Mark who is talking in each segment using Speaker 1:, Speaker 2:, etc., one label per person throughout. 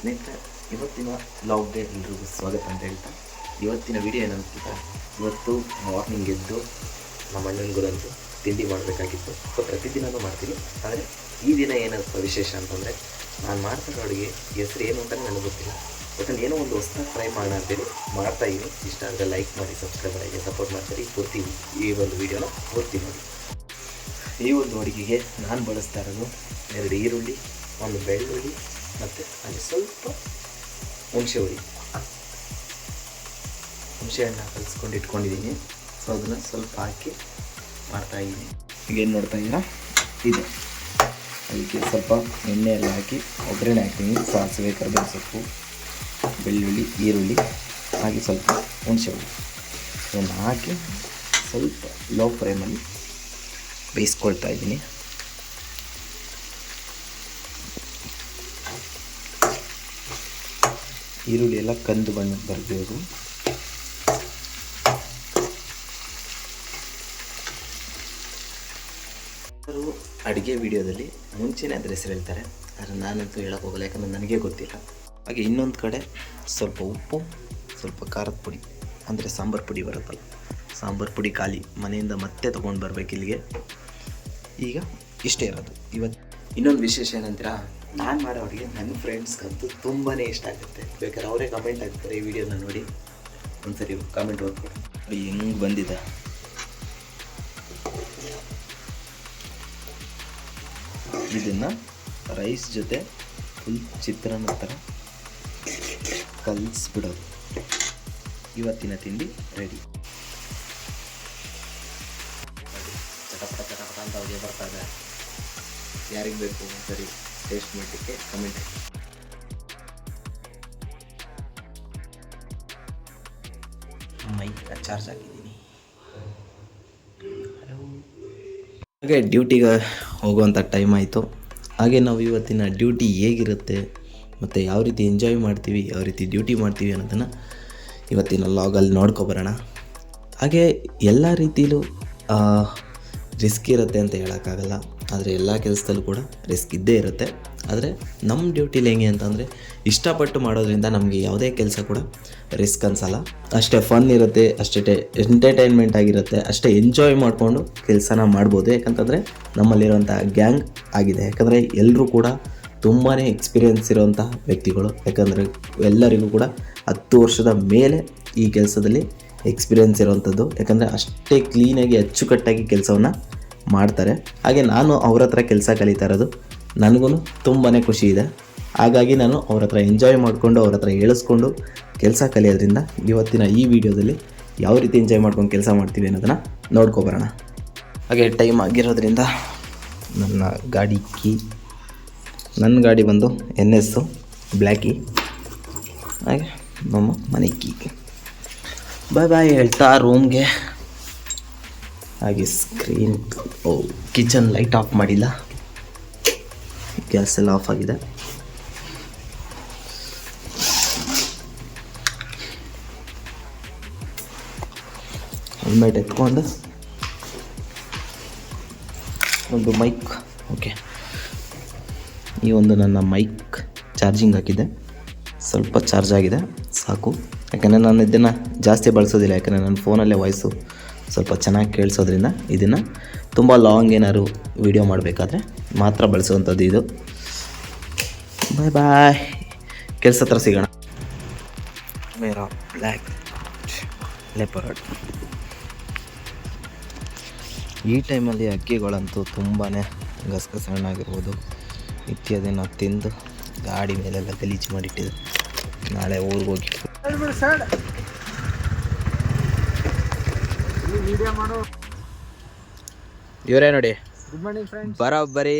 Speaker 1: ಸ್ನೇಹಿತರೆ, ಇವತ್ತಿನ ವ್ಲಾಗ್ಗೆ ಎಲ್ರಿಗೂ ಸ್ವಾಗತ ಅಂತ ಹೇಳ್ತಾ, ಇವತ್ತಿನ ವಿಡಿಯೋ ಏನಂತ, ಇವತ್ತು ಮಾರ್ನಿಂಗ್ ಎದ್ದು ನಮ್ಮ ಅಣ್ಣನಿಗಂತೂ ತಿಂಡಿ ಮಾಡಬೇಕಾಗಿತ್ತು. ಸೊ ಪ್ರತಿದಿನವೂ ಮಾಡ್ತೀನಿ, ಆದರೆ ಈ ದಿನ ಏನಪ್ಪ ವಿಶೇಷ ಅಂತಂದರೆ, ನಾನು ಮಾಡ್ತಿರೋ ಅಡುಗೆ ಹೆಸರು ಏನು ಅಂತಲೇ ನನಗೆ ಗೊತ್ತಿಲ್ಲ. ಬಟ್ ಏನೋ ಒಂದು ಹೊಸದಾಗಿ ಟ್ರೈ ಮಾಡೋಣ ಅಂತೇಳಿ ಮಾಡ್ತಾಯಿದ್ದೀನಿ. ಇಷ್ಟ ಅಂದರೆ ಲೈಕ್ ಮಾಡಿ, ಸಬ್ಸ್ಕ್ರೈಬ್ ಮಾಡಿ, ಸಪೋರ್ಟ್ ಮಾಡ್ತಾರೆ. ಪೂರ್ತಿ ಈ ಒಂದು ವಿಡಿಯೋನ ಪೂರ್ತಿ ನೋಡಿ. ಈ ಒಂದು ಅಡುಗೆಗೆ ನಾನು ಬಳಸ್ತಾ ಇರೋದು 2 ಈರುಳ್ಳಿ, 1 ಬೆಳ್ಳುಳ್ಳಿ ಮತ್ತು ಅಲ್ಲಿ ಸ್ವಲ್ಪ ಹುಣಸೆಹಣ್ಣು ಕಲಿಸ್ಕೊಂಡು ಇಟ್ಕೊಂಡಿದ್ದೀನಿ. ಸೊ ಅದನ್ನು ಸ್ವಲ್ಪ ಹಾಕಿ ಮಾಡ್ತಾಯಿದ್ದೀನಿ. ಈಗೇನು ನೋಡ್ತಾ ಇದ್ದೀರಾ, ಇದೆ. ಅದಕ್ಕೆ ಸ್ವಲ್ಪ ಎಣ್ಣೆ ಎಲ್ಲ ಹಾಕಿ ಒಗ್ಗರಣೆ ಹಾಕ್ತೀನಿ. ಸಾಸಿವೆ, ಕರಿಬೇವು ಸೊಪ್ಪು, ಬೆಳ್ಳುಳ್ಳಿ, ಈರುಳ್ಳಿ ಹಾಗೆ ಸ್ವಲ್ಪ ಹುಣಸೆಹಣ್ಣು ಇದನ್ನು ಹಾಕಿ ಸ್ವಲ್ಪ ಲೋ ಫ್ಲೇಮಲ್ಲಿ ಬೇಯಿಸ್ಕೊಳ್ತಾ ಇದ್ದೀನಿ. ಈರುಳ್ಳಿ ಎಲ್ಲ ಕಂದು ಬಣ್ಣಕ್ಕೆ ಬರಬೇಕು. ಅವರು ಅಡುಗೆ ವಿಡಿಯೋದಲ್ಲಿ ಮುಂಚೆನೇ ಅದ್ರ ಹೆಸರು ಹೇಳ್ತಾರೆ, ಆದರೆ ನಾನಂತೂ ಹೇಳೋಕ್ಕೆ ಹೋಗಲ್ಲ, ಯಾಕಂದರೆ ನನಗೆ ಗೊತ್ತಿಲ್ಲ. ಹಾಗೆ ಇನ್ನೊಂದು ಕಡೆ ಸ್ವಲ್ಪ ಉಪ್ಪು, ಸ್ವಲ್ಪ ಖಾರದ ಪುಡಿ, ಅಂದರೆ ಸಾಂಬಾರು ಪುಡಿ ಬರುತ್ತಲ್ಲ, ಸಾಂಬಾರು ಪುಡಿ ಖಾಲಿ ಮನೆಯಿಂದ ಮತ್ತೆ ತೊಗೊಂಡು ಬರಬೇಕು ಇಲ್ಲಿಗೆ. ಈಗ ಇಷ್ಟೇ ಇರೋದು. ಇವತ್ತು ಇನ್ನೊಂದು ವಿಶೇಷ ಏನಂತೀರಾ, ನಾನು ಮಾಡೋ ಅಡುಗೆ ನನ್ನ ಫ್ರೆಂಡ್ಸ್ಗಂತೂ ತುಂಬಾ ಇಷ್ಟ ಆಗುತ್ತೆ. ಬೇಕಾದ್ರೆ ಅವರೇ ಕಮೆಂಟ್ ಹಾಕ್ತಾರೆ, ಈ ವಿಡಿಯೋನ ನೋಡಿ ಒಂದ್ಸರಿ ಕಮೆಂಟ್ ಓದ್ಕೊಡಿ. ಹೆಂಗೆ ಬಂದಿದೆ. ಇದನ್ನು ರೈಸ್ ಜೊತೆ ಫುಲ್ ಚಿತ್ರಾನ್ನ ಥರ ಕಲಿಸ್ಬಿಡೋದು. ಇವತ್ತಿನ ತಿಂಡಿ ರೆಡಿ. ಚಟಪಟ ಅಂತ ಅಡುಗೆ ಬರ್ತಾ ಇದೆ. ಯಾರಿಗೆ ಬೇಕು ಸರಿ ಟೇಸ್ಟ್ ಮಾಡಲಿಕ್ಕೆ ಕಮೆಂಟ್ ಹಾಕಿ. ಮೈಕ್ ಚಾರ್ಜ್ ಹಾಕಿದ್ದೀನಿ. ಹಾಗೆ ಡ್ಯೂಟಿಗೆ ಹೋಗುವಂಥ ಟೈಮ್ ಆಯಿತು. ಹಾಗೆ ನಾವು ಇವತ್ತಿನ ಡ್ಯೂಟಿ ಹೇಗಿರುತ್ತೆ ಮತ್ತು ಯಾವ ರೀತಿ ಎಂಜಾಯ್ ಮಾಡ್ತೀವಿ, ಯಾವ ರೀತಿ ಡ್ಯೂಟಿ ಮಾಡ್ತೀವಿ ಅನ್ನೋದನ್ನು ಇವತ್ತಿನ ಲಾಗಲ್ಲಿ ನೋಡ್ಕೊಬರೋಣ. ಹಾಗೆ ಎಲ್ಲ ರೀತಿಲೂ ರಿಸ್ಕ್ ಇರುತ್ತೆ ಅಂತ ಹೇಳೋಕ್ಕಾಗಲ್ಲ, ಆದರೆ ಎಲ್ಲ ಕೆಲಸದಲ್ಲೂ ಕೂಡ ರಿಸ್ಕ್ ಇದ್ದೇ ಇರುತ್ತೆ. ಆದರೆ ನಮ್ಮ ಡ್ಯೂಟಿಲಿ ಹೆಂಗೆ ಅಂತಂದರೆ, ಇಷ್ಟಪಟ್ಟು ಮಾಡೋದ್ರಿಂದ ನಮಗೆ ಯಾವುದೇ ಕೆಲಸ ಕೂಡ ರಿಸ್ಕ್ ಅನಿಸಲ್ಲ. ಅಷ್ಟೇ ಫನ್ ಇರುತ್ತೆ, ಅಷ್ಟೇ ಎಂಟರ್ಟೈನ್ಮೆಂಟ್ ಆಗಿರುತ್ತೆ, ಅಷ್ಟೇ ಎಂಜಾಯ್ ಮಾಡಿಕೊಂಡು ಕೆಲಸನ ಮಾಡ್ಬೋದು. ಯಾಕಂತಂದರೆ ನಮ್ಮಲ್ಲಿರುವಂಥ ಗ್ಯಾಂಗ್ ಆಗಿದೆ. ಯಾಕಂದರೆ ಎಲ್ಲರೂ ಕೂಡ ತುಂಬಾ ಎಕ್ಸ್ಪೀರಿಯೆನ್ಸ್ ಇರೋವಂಥ ವ್ಯಕ್ತಿಗಳು. ಯಾಕಂದರೆ ಎಲ್ಲರಿಗೂ ಕೂಡ 10 ವರ್ಷದ ಮೇಲೆ ಈ ಕೆಲಸದಲ್ಲಿ ಎಕ್ಸ್ಪೀರಿಯೆನ್ಸ್ ಇರೋವಂಥದ್ದು. ಯಾಕಂದರೆ ಅಷ್ಟೇ ಕ್ಲೀನಾಗಿ ಅಚ್ಚುಕಟ್ಟಾಗಿ ಕೆಲಸವನ್ನು ಮಾಡ್ತಾರೆ. ಹಾಗೆ ನಾನು ಅವ್ರ ಹತ್ರ ಕೆಲಸ ಕಲಿತಾ ಇರೋದು ನನಗೂ ತುಂಬಾ ಖುಷಿ ಇದೆ. ಹಾಗಾಗಿ ನಾನು ಅವ್ರ ಹತ್ರ ಎಂಜಾಯ್ ಮಾಡಿಕೊಂಡು, ಅವ್ರ ಹತ್ರ ಹೇಳಿಸ್ಕೊಂಡು ಕೆಲಸ ಕಲಿಯೋದ್ರಿಂದ ಇವತ್ತಿನ ಈ ವಿಡಿಯೋದಲ್ಲಿ ಯಾವ ರೀತಿ ಎಂಜಾಯ್ ಮಾಡ್ಕೊಂಡು ಕೆಲಸ ಮಾಡ್ತೀವಿ ಅನ್ನೋದನ್ನು ನೋಡ್ಕೊಬರೋಣ. ಹಾಗೆ ಟೈಮ್ ಆಗಿರೋದ್ರಿಂದ ನನ್ನ ಗಾಡಿ ನನ್ನ ಗಾಡಿ ಬಂದು NS ಬ್ಲ್ಯಾಕಿ. ಹಾಗೆ ನಮ್ಮ ಮನೆ ಬಾಯ್ ಬಾಯ್ ಹೇಳ್ತಾ ರೂಮ್ಗೆ. ಹಾಗೆ ಸ್ಕ್ರೀನ್ ಕಿಚನ್ ಲೈಟ್ ಆಫ್ ಮಾಡಿಲ್ಲ, ಗ್ಯಾಸ್ ಎಲ್ಲ ಆಫ್ ಆಗಿದೆ. ಹೆಲ್ಮೆಟ್ ಎತ್ಕೊಂಡು ಒಂದು ಮೈಕ್. ಓಕೆ, ಈ ಒಂದು ನನ್ನ ಮೈಕ್ ಚಾರ್ಜಿಂಗ್ ಹಾಕಿದ್ದೆ, ಸ್ವಲ್ಪ ಚಾರ್ಜ್ ಆಗಿದೆ, ಸಾಕು. ಯಾಕಂದರೆ ನಾನು ಇದನ್ನು ಜಾಸ್ತಿ ಬಳಸೋದಿಲ್ಲ. ಯಾಕಂದರೆ ನನ್ನ ಫೋನಲ್ಲೇ ವಾಯ್ಸು ಸ್ವಲ್ಪ ಚೆನ್ನಾಗಿ ಕೇಳಿಸೋದ್ರಿಂದ ಇದನ್ನು ತುಂಬ ಲಾಂಗ್ ಏನಾದ್ರು ವೀಡಿಯೋ ಮಾಡಬೇಕಾದ್ರೆ ಮಾತ್ರ ಬಳಸುವಂಥದ್ದು ಇದು. ಬಾಯ್ ಬಾಯ್, ಕೆಲಸ ಹತ್ರ ಸಿಗೋಣ. ಮೇರಾ ಬ್ಲ್ಯಾಕ್ ಲೆಪರ್ಡ್. ಈ ಟೈಮಲ್ಲಿ ಅಕ್ಕಿಗಳಂತೂ ತುಂಬಾ ಗಸಗಸಣ್ಣಾಗಿರ್ಬೋದು ಇತ್ಯಾದಿನ ತಿಂದು ಗಾಡಿ ಮೇಲೆಲ್ಲ ಗಲೀಜು ಮಾಡಿಟ್ಟಿದೆ. ನಾಳೆ ಊರಿಗೆ ಹೋಗಿ ಇವರೇ ನೋಡಿ, ಗುಡ್ ಮಾರ್ನಿಂಗ್ ಫ್ರೆಂಡ್ಸ್. ಬರೋಬ್ಬರಿ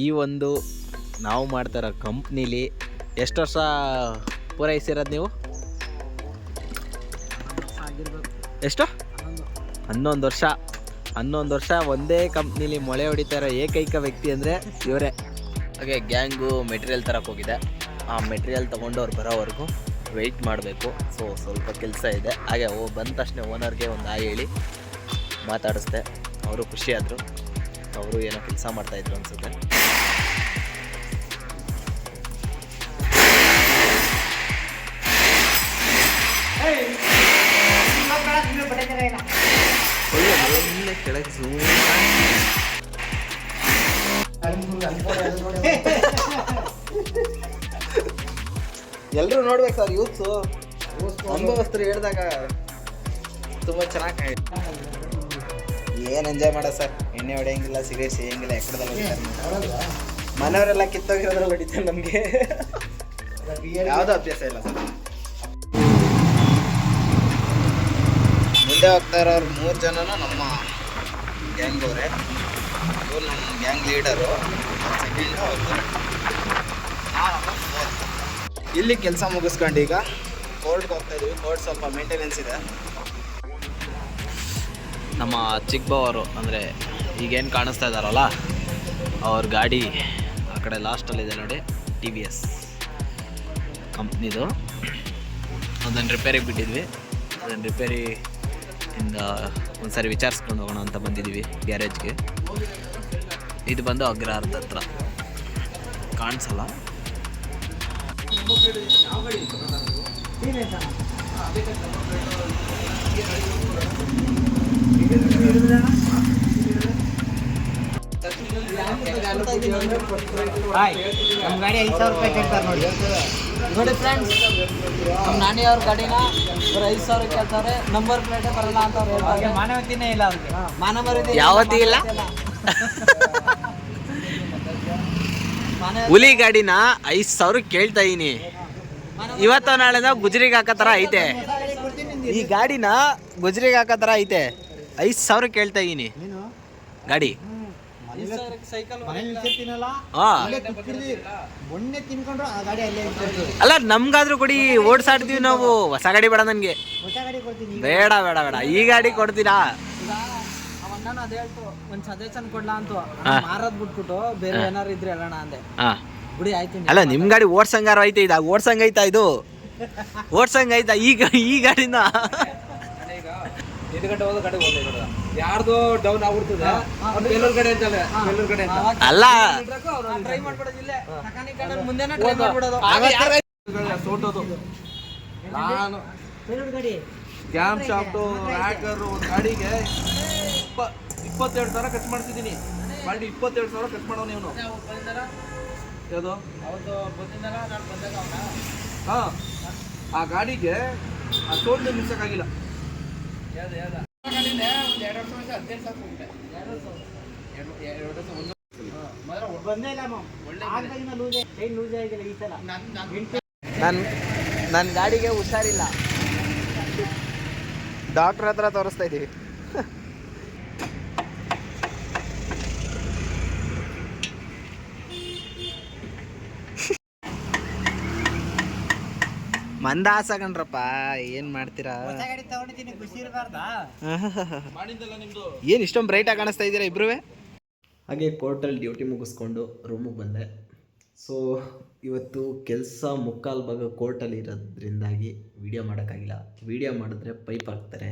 Speaker 1: ಈ ಒಂದು ನಾವು ಮಾಡ್ತಾರೋ ಕಂಪ್ನೀಲಿ ಎಷ್ಟು ವರ್ಷ ಪೂರೈಸಿರೋದು ನೀವು? ಎಷ್ಟು? 11 ವರ್ಷ. 11 ವರ್ಷ ಒಂದೇ ಕಂಪ್ನೀಲಿ ಮೊಳೆ ಹೊಡಿತಾ ಇರೋ ಏಕೈಕ ವ್ಯಕ್ತಿ ಅಂದರೆ ಇವರೇ. ಹಾಗೆ ಗ್ಯಾಂಗು ಮೆಟೀರಿಯಲ್ ತರಕ್ಕೆ ಹೋಗಿದೆ. ಆ ಮೆಟೀರಿಯಲ್ ತೊಗೊಂಡು ಅವ್ರು ಬರೋವರೆಗೂ ವೆಯ್ಟ್ ಮಾಡಬೇಕು. ಸೊ ಸ್ವಲ್ಪ ಕೆಲಸ ಇದೆ. ಹಾಗೆ ಬಂದ ತಕ್ಷಣ ಓನರ್ಗೆ ಒಂದು ಹಾಯ್ ಹೇಳಿ ಮಾತಾಡಿಸ್ದೆ. ಅವರು ಖುಷಿಯಾದರು. ಅವರು ಏನೋ ಕೆಲಸ ಮಾಡ್ತಾಯಿದ್ರು ಅನಿಸುತ್ತೆ. ಕೆಳಗೆ ಝೂಮ್ ಎಲ್ಲರೂ ನೋಡ್ಬೇಕು ಸರ್ ಯೂತ್ಸು ಅನುಭವಸ್ಥರು ಹೇಳಿದಾಗ ತುಂಬ ಚೆನ್ನಾಗಿ ಏನು ಎಂಜಾಯ್ ಮಾಡೋದು ಸರ್. ಎಣ್ಣೆ ಹೊಡೆಯಂಗಿಲ್ಲ, ಸಿಗರೇಟ್ ಸೇಯಂಗಿಲ್ಲ, ಎಕ್ಕಡದಲ್ಲಿ ಹೊಡಿತಾರೆ. ಮನೆಯವರೆಲ್ಲ ಕಿತ್ತೋಗಿರೋದ್ರಲ್ಲಿ ಹೊಡಿತಾರೆ. ನಮಗೆ ಯಾವುದೂ ಅಭ್ಯಾಸ ಇಲ್ಲ ಸರ್. ಮುಂದೆ ಹೋಗ್ತಾ ಇರೋರು 3 ಜನನೂ ನಮ್ಮ ಗ್ಯಾಂಗ್ ಅವರೇ. ಇವ್ರು ನಮ್ಮ ಗ್ಯಾಂಗ್ ಲೀಡರು. ಸೆಕೆಂಡ್ ಇಲ್ಲಿ ಕೆಲಸ ಮುಗಿಸ್ಕೊಂಡು ಈಗ ಕೋರ್ಟ್ಗೆ ಹೋಗ್ತಾ ಇದೀವಿ. ಕೋರ್ಟ್ ಸ್ವಲ್ಪ ಮೇಂಟೆನೆನ್ಸ್ ಇದೆ.
Speaker 2: ನಮ್ಮ ಚಿಕ್ಕಬವರು ಅಂದರೆ ಈಗೇನು ಕಾಣಿಸ್ತಾ ಇದ್ದಾರಲ್ಲ ಅವ್ರ ಗಾಡಿ ಆ ಕಡೆ ಲಾಸ್ಟಲ್ಲಿದೆ ನೋಡಿ, TVS ಕಂಪ್ನಿದು. ಅದನ್ನು ರಿಪೇರಿಗೆ ಬಿಟ್ಟಿದ್ವಿ. ಅದನ್ನು ರಿಪೇರಿಯಿಂದ ಒಂದ್ಸರಿ ವಿಚಾರಿಸ್ಕೊಂಡು ಹೋಗೋಣ ಅಂತ ಬಂದಿದ್ದೀವಿ ಗ್ಯಾರೇಜ್ಗೆ. ಇದು ಬಂದು ಅಗ್ರಹಾರದ ಹತ್ರ ಕಾಣಿಸಲ್ಲ.
Speaker 3: ನಮ್ಮ ಗಾಡಿ 5,000 ರೂಪಾಯಿ ಕೇಳ್ತಾರೆ ನೋಡಿ ಫ್ರೆಂಡ್ಸ್. ನಮ್ಮ ನಾನಿ ಅವ್ರ ಗಾಡಿನ ಬರೀ 5,000 ಕೇಳ್ತಾರೆ. ನಂಬರ್ ಪ್ಲೇಟೇ ಬರಲ್ಲ ಅಂತ ಅವ್ರು ಹೇಳ್ತಾರೆ. ಮಾನವತೆನೇ ಇಲ್ಲ ಅವ್ರಿಗೆ. ಮಾನವತೆ
Speaker 2: ಯಾವತ್ತೂ ಇಲ್ಲ. ಹುಲಿ ಗಾಡಿನ 5,000 ಕೇಳ್ತಾ ಇದೀನಿ. ಇವತ್ತು ನಾಳೆದ ಗುಜರಿಗೆ ಹಾಕೋ ಥರ ಐತೆ ಈ ಗಾಡಿನ. ಗುಜರಿಗೆ ಹಾಕೋ ಥರ ಐತೆ. 5,000 ಕೇಳ್ತಾ ಇದೀನಿ ಗಾಡಿ. ಅಲ್ಲ ನಮ್ಗಾದ್ರೂ ಕೊಡಿ, ಓಡ್ಸಾಡ್ತೀವಿ ನಾವು. ಹೊಸ ಗಾಡಿ ಬೇಡ ನನಗೆ. ಬೇಡ ಬೇಡ ಬೇಡ, ಈ ಗಾಡಿ ಕೊಡ್ತೀರಾ?
Speaker 3: ನಾನು ಅದೇ ಹೇಳ್ತು, ಒಂದು ಸಜೆಷನ್ ಕೊಡ್ಲಾ ಅಂತ. ಮಾರದ್ ಬಿಟ್ಬಿಟ್ಟು ಬೇರೆ ಏನಾರು ಇದ್ರೆ ಹೇಳೋಣ ಅಂದೆ. ಬಿಡಿ ಆಯ್ತು.
Speaker 2: ಅಲ್ಲ ನಿಮ್ ಗಾಡಿ ಓಡ್ಸಂಗಾರ ಐತೆ, ಇದು ಓಡ್ಸಂಗೈತಾ? ಇದು ಓಡ್ಸಂಗೈತಾ? ಈ ಗಾಡಿನ
Speaker 3: ಯಾರ್ದು ಡೌನ್ ಆಗ್ಬಿಡ್ತದೆ.
Speaker 2: ಅಲ್ಲ
Speaker 3: ಟ್ರೈ ಮಾಡ್ಬಿಡೋದಿಲ್ಲ. ಮುಂದೆನೇ ಟ್ರೈ ಮಾಡ್ಬಿಡೋದು.
Speaker 4: ನಾನು ಕ್ಯಾಮ್ ಶಾಫ್ಟು ರ್ಯಾಕರು ಒಂದು ಗಾಡಿಗೆ 22,000 ಖರ್ಚು ಮಾಡ್ತಿದ್ದೀನಿ. ಗಾಡಿ 22,000 ಖರ್ಚು ಮಾಡೋನು ಇವನು. ಯಾವುದು? ಹಾಂ, ಆ ಗಾಡಿಗೆ ಆ ಟೋಟ್ಲು ನಿಲ್ಸೋಕ್ಕಾಗಿಲ್ಲ.
Speaker 2: ನನ್ನ ಗಾಡಿಗೆ ಹುಷಾರಿಲ್ಲ. ಡಾಕ್ಟ್ರ್ ಹತ್ರ ತೋರಿಸ್ತಾ ಇದ್ದೀವಿ. ಮಂದಾಸ ಕಣ್ರಪ್ಪ, ಏನ್ ಮಾಡ್ತೀರಾ? ಏನ್ ಇಷ್ಟೊಂದು ಬ್ರೈಟಾಗಿ ಕಾಣಿಸ್ತಾ ಇದ್ದೀರಾ ಇಬ್ರು?
Speaker 1: ಹಾಗೆ ಕೋರ್ಟಲ್ಲಿ ಡ್ಯೂಟಿ ಮುಗಿಸ್ಕೊಂಡು ರೂಮಿಗೆ ಬಂದೆ. ಸೊ ಇವತ್ತು ಕೆಲಸ ಮುಕ್ಕಾಲು ಭಾಗ ಕೋರ್ಟಲ್ಲಿ ಇರೋದ್ರಿಂದಾಗಿ ವಿಡಿಯೋ ಮಾಡೋಕ್ಕಾಗಿಲ್ಲ. ವಿಡಿಯೋ ಮಾಡಿದ್ರೆ ಪೈಪ್ ಹಾಕ್ತಾರೆ.